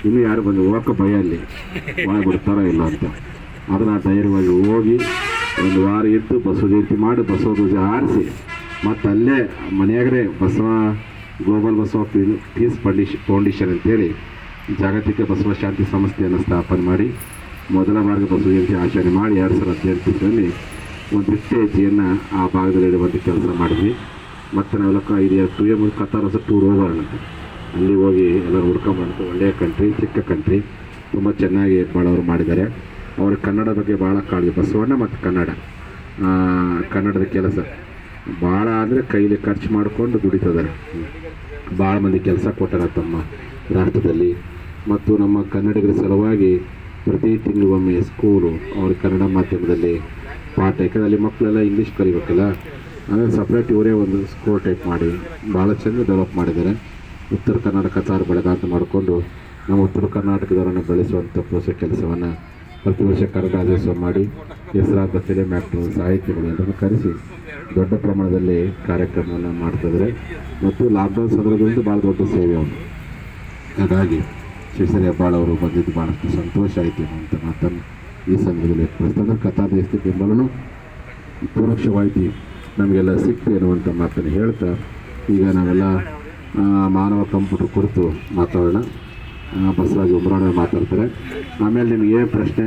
ಇನ್ನೂ ಯಾರು ಬಂದು ಹೋಗಕ್ಕೆ ಭಯ ಅಲ್ಲಿ ಒಳಗೆ ಬಿಡ್ತಾರೋ ಇಲ್ಲ ಅಂತ. ಅದನ್ನು ಧೈರ್ಯವಾಗಿ ಹೋಗಿ ಒಂದು ವಾರ ಇದ್ದು ಬಸವ ಜಯಂತಿ ಮಾಡಿ ಬಸವ ಧ್ವಜ ಆರಿಸಿ ಮತ್ತು ಅಲ್ಲೇ ಮನೆಯಾಗರೆ Basava global Basava peace foundation ಅಂತೇಳಿ ಜಾಗತಿಕ ಬಸವ ಶಾಂತಿ ಸಂಸ್ಥೆಯನ್ನು ಸ್ಥಾಪನೆ ಮಾಡಿ ಮೊದಲ ಬಾರಿಗೆ ಬಸವ ಜಯಂತಿ ಆಚರಣೆ ಮಾಡಿ 2018ರಲ್ಲಿ ಒಂದು ಹೆಜ್ಜೆಯನ್ನು ಆ ಭಾಗದಲ್ಲಿ ಇಡುವಂಥ ಕೆಲಸ ಮಾಡಿದ್ವಿ. ಮತ್ತು ನಾವೆಲ್ಲ 2 ಟೂರ್ ಹೋಗೋಣ, ಅಲ್ಲಿ ಹೋಗಿ ಎಲ್ಲರೂ ಹುಡ್ಕೊಂಬಂತು. ಒಳ್ಳೆಯ ಕಂಟ್ರಿ, ಚಿಕ್ಕ ಕಂಟ್ರಿ, ತುಂಬ ಚೆನ್ನಾಗಿ ಭಾಳವರು ಮಾಡಿದ್ದಾರೆ. ಅವ್ರ ಕನ್ನಡ ಬಗ್ಗೆ ಭಾಳ ಕಾಳಜಿ, ಬಸವಣ್ಣ ಮತ್ತು ಕನ್ನಡದ ಕೆಲಸ ಭಾಳ ಅಂದರೆ ಕೈಲಿ ಖರ್ಚು ಮಾಡಿಕೊಂಡು ದುಡಿತಿದ್ದಾರೆ. ಭಾಳ ಮಂದಿ ಕೆಲಸ ಕೊಟ್ಟಾರ ತಮ್ಮ ರಾಷ್ಟ್ರದಲ್ಲಿ. ಮತ್ತು ನಮ್ಮ ಕನ್ನಡಿಗರ ಸಲುವಾಗಿ ಪ್ರತಿ ತಿಂಗಳಿಗೊಮ್ಮೆ ಸ್ಕೂಲು ಅವ್ರ ಕನ್ನಡ ಮಾಧ್ಯಮದಲ್ಲಿ ಪಾಠ, ಯಾಕಂದರೆ ಅಲ್ಲಿ ಮಕ್ಕಳೆಲ್ಲ ಇಂಗ್ಲೀಷ್ ಕಲಿಬೇಕಲ್ಲ, ಅಂದರೆ ಸಪ್ರೇಟ್ ಇವರೇ ಒಂದು ಸ್ಕೂಲ್ ಟೈಪ್ ಮಾಡಿ ಭಾಳ ಚೆಂದ ಡೆವಲಪ್ ಮಾಡಿದ್ದಾರೆ. ಉತ್ತರ ಕರ್ನಾಟಕ ತಾರು ಬೆಳಗ ಅಂತ ಮಾಡಿಕೊಂಡು ನಮ್ಮ ಉತ್ತರ ಕರ್ನಾಟಕದವರನ್ನು ಬೆಳೆಸುವಂಥ ಪ್ರೋತ್ಸಾಹ ಕೆಲಸವನ್ನು ಪ್ರತಿ ವರ್ಷ ಕನ್ನಡ ರಾಜ್ಯೋತ್ಸವ ಮಾಡಿ ಹೆಸರಾದ ಫಿಲಿಂ ಆ್ಯಕ್ಟರ್, ಸಾಹಿತ್ಯಗಳು ಎಲ್ಲರನ್ನು ಕರೆಸಿ ದೊಡ್ಡ ಪ್ರಮಾಣದಲ್ಲಿ ಕಾರ್ಯಕ್ರಮವನ್ನು ಮಾಡ್ತಿದ್ದಾರೆ. ಮತ್ತು ಲಾಕ್ಡೌನ್ ಸಂದರ್ಭದಿಂದ ಭಾಳ ದೊಡ್ಡ ಸೇವೆ ಅವರು. ಹಾಗಾಗಿ ಶ್ರೀ ಹೆಬ್ಬಾಳ್ ಅವರು ಬಂದಿದ್ದು ಭಾಳಷ್ಟು ಸಂತೋಷ ಆಯಿತು ಅಂತ ಮಾತನ್ನು ಈ ಸಂದರ್ಭದಲ್ಲಿ ವ್ಯಕ್ತಪಡಿಸ್ತಾರೆ. ಕಥಾದೇಸ್ತಿ ಬೆಂಬಲನು ಪರೋಕ್ಷವಾಗಿ ನಮಗೆಲ್ಲ ಸಿಕ್ತು ಎನ್ನುವಂಥ ಮಾತನ್ನು ಹೇಳ್ತಾ ಈಗ ನಾವೆಲ್ಲ ಮಾನವ ಕಂಪ್ಯೂಟರ್ ಕುರಿತು ಮಾತಾಡೋಣ. ಬಸವರಾಜ್ ಉಮ್ರಾಣ ಮಾತಾಡ್ತಾರೆ. ಆಮೇಲೆ ನಿಮಗೆ ಏನು ಪ್ರಶ್ನೆ?